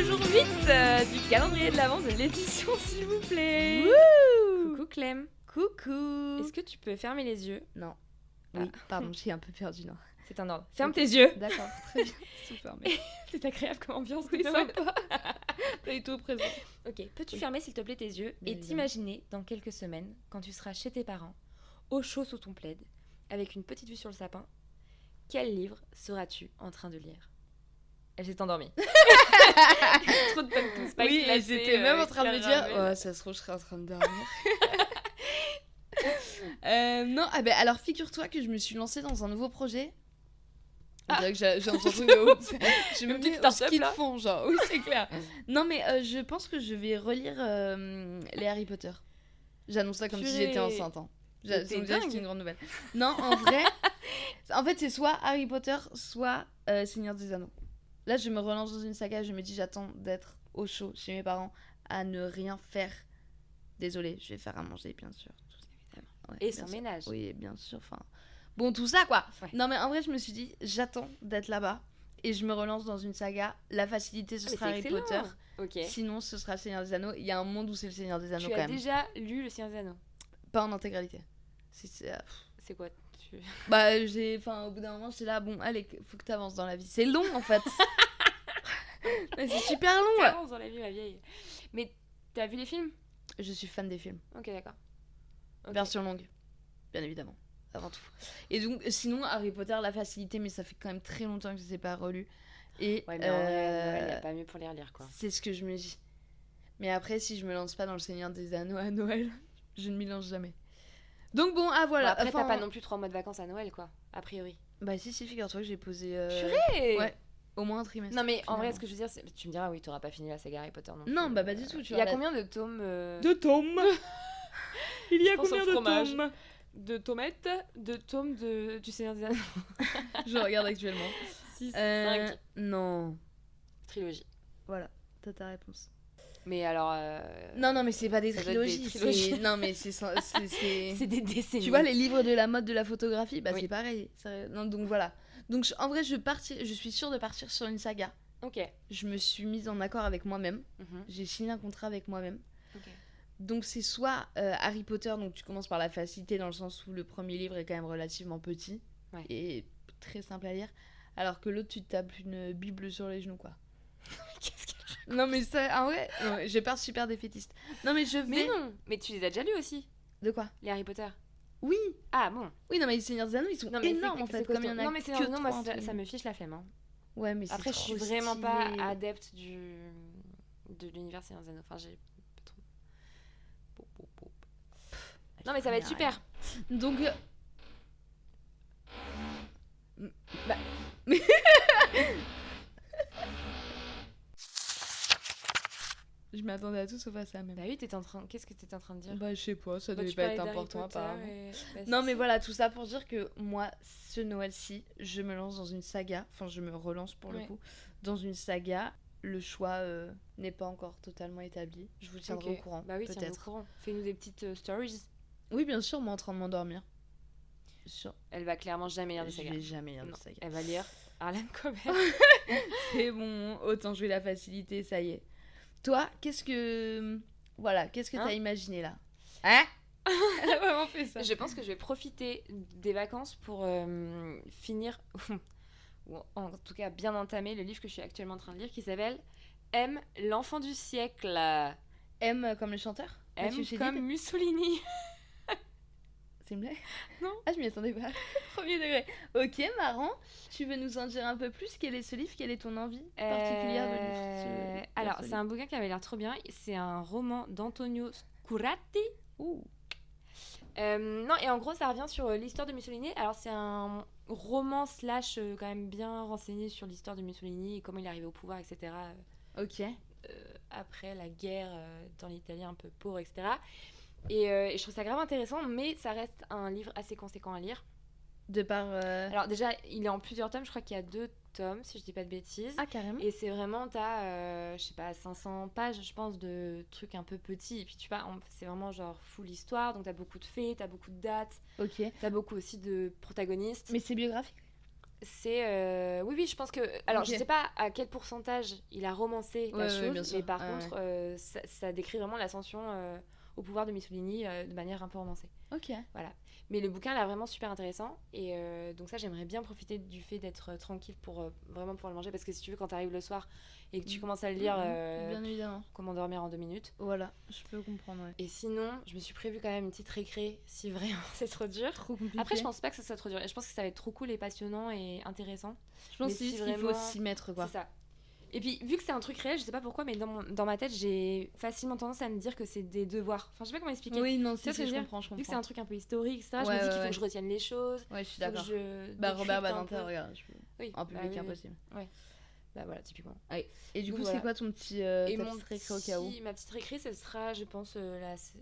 le jour 8 du calendrier de l'Avent de l'édition, s'il vous plaît. Wouh! Coucou Clem. Coucou. Est-ce que tu peux fermer les yeux? Non. Oui, pardon, j'ai un peu perdu là. C'est un ordre. Ferme tes yeux. D'accord, très bien. Ils sont fermés. C'est agréable comme ambiance. C'est Noël. sympa. T'as eu tout présent. Ok, peux-tu Oui. fermer s'il te plaît tes yeux Bien et évidemment. t'imaginer dans quelques semaines, quand tu seras chez tes parents, au chaud sous ton plaid, avec une petite vue sur le sapin, quel livre seras-tu en train de lire? Elle s'est endormie. Trop de pumpkin spice Oui, latte, j'étais même en train de me dire, caramel. oh, ça se trouve, je serais en train de dormir. Non, alors figure-toi que je me suis lancée dans un nouveau projet. On dirait que j'ai entendu le haut. Je me Une petite mets au start-up, ski de là. fond, genre, oui, c'est clair. Non, mais je pense que je vais relire les Harry Potter. J'annonce ça comme si Purée. j'étais enceinte. Hein. Mais t'es C'est dingue. une grande nouvelle. Non, en vrai, en fait, c'est soit Harry Potter, soit Seigneur des Anneaux. Là, je me relance dans une saga, je me dis, j'attends d'être au chaud chez mes parents, à ne rien faire. Désolée, je vais faire à manger, bien sûr. Évidemment. Ouais, Et bien son sûr. ménage. Oui, bien sûr. Enfin, bon, tout ça, quoi. Ouais. Non, mais en vrai, je me suis dit, j'attends d'être là-bas. Et je me relance dans une saga. La facilité, ce Ah, mais sera c'est Harry excellent. Potter. Ok. Sinon, ce sera Seigneur des Anneaux. Il y a un monde où c'est le Seigneur des Anneaux, Tu quand as même. déjà lu Le Seigneur des Anneaux? Pas en intégralité. C'est, C'est quoi Bah, au bout d'un moment, j'étais là, bon, allez, faut que t'avances dans la vie. C'est long, en fait. Mais c'est super long. Avance dans la vie, ma vieille. Mais t'as vu les films? Je suis fan des films. Ok, d'accord. Ok. Version longue, bien évidemment, avant tout. Et donc, sinon, Harry Potter, la facilité, mais ça fait quand même très longtemps que je ne les ai pas relus. Et Ouais, mais en vrai, y a pas mieux pour les relire, quoi. c'est ce que je me dis. Mais après, si je me lance pas dans le Seigneur des Anneaux à Noël, je ne m'y lance jamais. Donc bon, voilà. Bon, après, t'as pas non plus 3 mois de vacances à Noël, quoi, a priori. Bah si, figure-toi que j'ai posé... Purée! Ouais, au moins un trimestre. Non, mais en vrai, finalement. ce que je veux dire, c'est... Tu me diras, oui, t'auras pas fini la saga Harry Potter non plus. Non, bah pas du tout, tu Il y a vois, combien de tomes De tomes. Il y a Je pense combien au de fromage. tomes? De tomettes, de tomes du Seigneur des Anneaux. Je regarde actuellement. 6, 5. Non. Trilogie. Voilà, t'as ta réponse. Mais alors... Non, mais c'est pas des ça doit être des trilogies. trilogies. Non, mais c'est... C'est des décennies. Tu vois, les livres de la mode de la photographie, bah Oui. c'est pareil. Non, donc voilà. Donc en vrai, je suis sûre de partir sur une saga. Ok. Je me suis mise en accord avec moi-même. Mhm. J'ai signé un contrat avec moi-même. Ok. Donc c'est soit Harry Potter, donc tu commences par la facilité dans le sens où le premier livre est quand même relativement petit Ouais. et très simple à lire, alors que l'autre tu te tapes une bible sur les genoux, quoi. Qu'est-ce qu'elle... Non mais ça, en vrai, non, j'ai peur super défaitiste. Non mais je vais... Mais non. Mais tu les as déjà lus aussi, De quoi? les Harry Potter? Oui. Ah bon. Oui, non mais les Seigneurs des Anneaux, ils sont Non, mais énormes c'est- en fait, c'est comme il y en costaud. a Non, mais c'est que non, moi, trois, ça me fiche la flemme. Hein. Ouais, mais c'est Après, je suis trop vraiment stylé. pas adepte de l'univers Seigneur des Anneaux. Enfin, j'ai pas trop. Non, mais ça va être super. Donc... Bah. Je m'attendais à tout sauf à ça même. Bah oui, qu'est-ce que t'étais en train de dire? Bah je sais pas, ça Bah, devait tu pas parlais être d'Harry important Potter apparemment. et- Bah, Non si, mais si. voilà, tout ça pour dire que moi, ce Noël-ci, je me lance dans une saga, enfin je me relance pour le Ouais. coup, dans une saga. Le choix n'est pas encore totalement établi. Je vous tiendrai Ok. au courant, Bah oui, tiens-nous au peut-être. courant. Fais-nous des petites stories. Oui, bien sûr, moi en train de m'endormir. Sûr. Elle va clairement jamais lire de Je saga. vais jamais lire de Non, saga. elle va lire Harlan Coben. C'est bon, autant jouer la facilité, ça y est. Toi, qu'est-ce que... Voilà, qu'est-ce que Hein t'as imaginé là? Hein? Elle a vraiment fait ça. Je pense que je vais profiter des vacances pour finir, ou en tout cas bien entamer, le livre que je suis actuellement en train de lire qui s'appelle M, l'enfant du siècle. M comme le chanteur? M Mathieu Chédid. comme Mussolini. C'est une blague? Non. Ah, je m'y attendais pas. Premier degré. Ok, marrant. Tu veux nous en dire un peu plus? Quel est ce livre? Quelle est ton envie particulière de lire Alors, ce c'est livre? un bouquin qui avait l'air trop bien. C'est un roman d'Antonio Scurati. Ouh. Non, et en gros, ça revient sur l'histoire de Mussolini. Alors, c'est un roman slash quand même bien renseigné sur l'histoire de Mussolini et comment il est arrivé au pouvoir, etc. Ok. Après la guerre dans l'Italie un peu pauvre, etc. Et je trouve ça grave intéressant, mais ça reste un livre assez conséquent à lire. De par... Alors déjà, il est en plusieurs tomes, je crois qu'il y a 2 tomes, si je dis pas de bêtises. Ah, carrément. Et c'est vraiment, t'as, je sais pas, 500 pages, je pense, de trucs un peu petits. Et puis, tu vois, c'est vraiment genre full histoire. Donc, t'as beaucoup de faits, t'as beaucoup de dates. Ok. T'as beaucoup aussi de protagonistes. Mais c'est biographique? c'est... Oui, je pense que... Alors, je Ok. sais pas à quel pourcentage il a romancé la Ouais, chose, bien sûr. mais par Ouais, contre, ça décrit vraiment l'ascension au pouvoir de Mussolini de manière un peu romancée. Ok. Voilà. Mais le bouquin, là, vraiment super intéressant. Et donc ça, j'aimerais bien profiter du fait d'être tranquille pour vraiment pouvoir le manger. Parce que si tu veux, quand tu arrives le soir et que tu commences à le lire, Bien évidemment. comment dormir en 2 minutes. Voilà, je peux comprendre, ouais. Et sinon, je me suis prévu quand même une petite récré, si vraiment c'est trop dur. Trop compliqué. Après, je pense pas que ce soit trop dur. Je pense que ça va être trop cool et passionnant et intéressant. Je pense mais que c'est si juste qu'il faut vraiment- s'y mettre, quoi. C'est ça. Et puis, vu que c'est un truc réel, je sais pas pourquoi, mais dans ma tête, j'ai facilement tendance à me dire que c'est des devoirs. Enfin, je sais pas comment expliquer. Oui, non, Tu vois ce que je je veux dire comprends, je Vu que c'est comprends. un truc un peu historique, etc., je Ouais, me dis ouais, qu'il faut ouais. que je retienne les choses. Ouais, je suis Faut que d'accord. je Bah, Robert décrypte un peu. Badinter, regarde, Oui, un bah public oui, oui. impossible. Bah voilà, typiquement. Et du Donc coup, voilà. c'est quoi ton petit Et ta mon petite récré au cas où? ma petite récré, ce sera, je pense,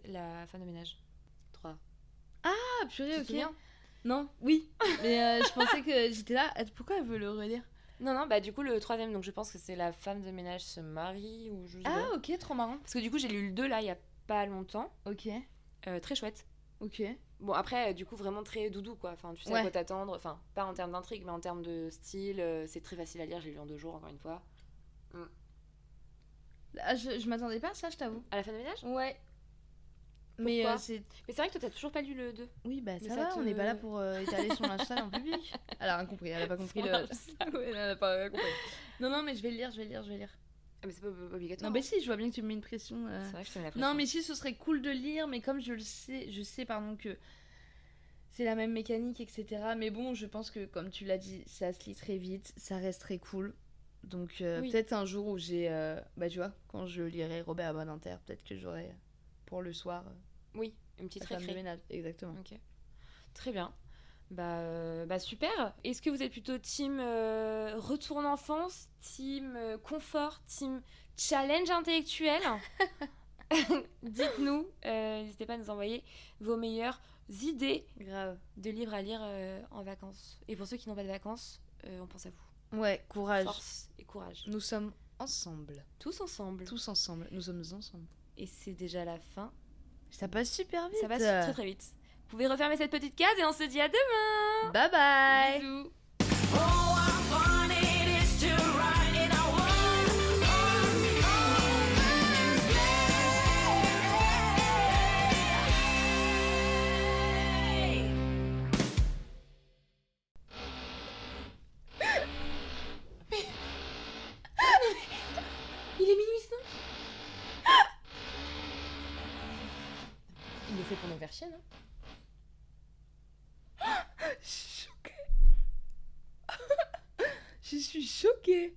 la femme de ménage. 3. Ah, purée, Tu te ok. souviens Non, oui. Mais je pensais que j'étais là. Pourquoi elle veut le relire? Non, bah du coup, le 3e, donc je pense que c'est la femme de ménage se marie ou je sais Ah, pas. ok, trop marrant. Parce que du coup, j'ai lu le 2 là, il y a pas longtemps. Ok, Très chouette. ok. Bon, après, du coup, vraiment très doudou, quoi. Enfin, tu sais Ouais. à quoi t'attendre. Enfin, pas en termes d'intrigue, mais en termes de style. C'est très facile à lire. J'ai lu en 2 jours, encore une fois. Ah, je m'attendais pas à ça, je t'avoue. À la fin de ménage Ouais. Mais Pourquoi c'est. Mais c'est vrai que toi, t'as toujours pas lu le 2. Oui, bah Mais ça ça va, te- on n'est pas là pour étaler son linge sale en public. Elle a rien compris, elle a pas compris le. Ouais, elle a pas rien compris. Non, mais je vais le lire, je vais le lire. Ah, mais c'est pas obligatoire. Non, mais si, je vois bien que tu me mets une pression. C'est vrai que je te mets la pression. Non, mais si, ce serait cool de lire, mais comme je sais, pardon, que c'est la même mécanique, etc. Mais bon, je pense que, comme tu l'as dit, ça se lit très vite, ça reste très cool. Donc, Oui. peut-être un jour où j'ai. Bah, tu vois, quand je lirai Robert Badinter, peut-être que j'aurai pour le soir Oui, une petite la femme de récré. ménage. Exactement. Ok. Très bien. Bah super. Est-ce que vous êtes plutôt team retour en enfance, team confort, team challenge intellectuel? Dites-nous, n'hésitez pas à nous envoyer vos meilleures idées Grave. de livres à lire en vacances. Et pour ceux qui n'ont pas de vacances, on pense à vous. Ouais, courage. Force et courage. Nous sommes ensemble. Tous ensemble. Tous ensemble. Nous sommes ensemble. Et c'est déjà la fin. Ça passe super vite. Ça passe très très vite. Vous pouvez refermer cette petite case et on se dit à demain. Bye bye. Bisous. Il est minuit 5. Il le fait pour nous faire chier, non? Je suis choquée. Je suis choquée.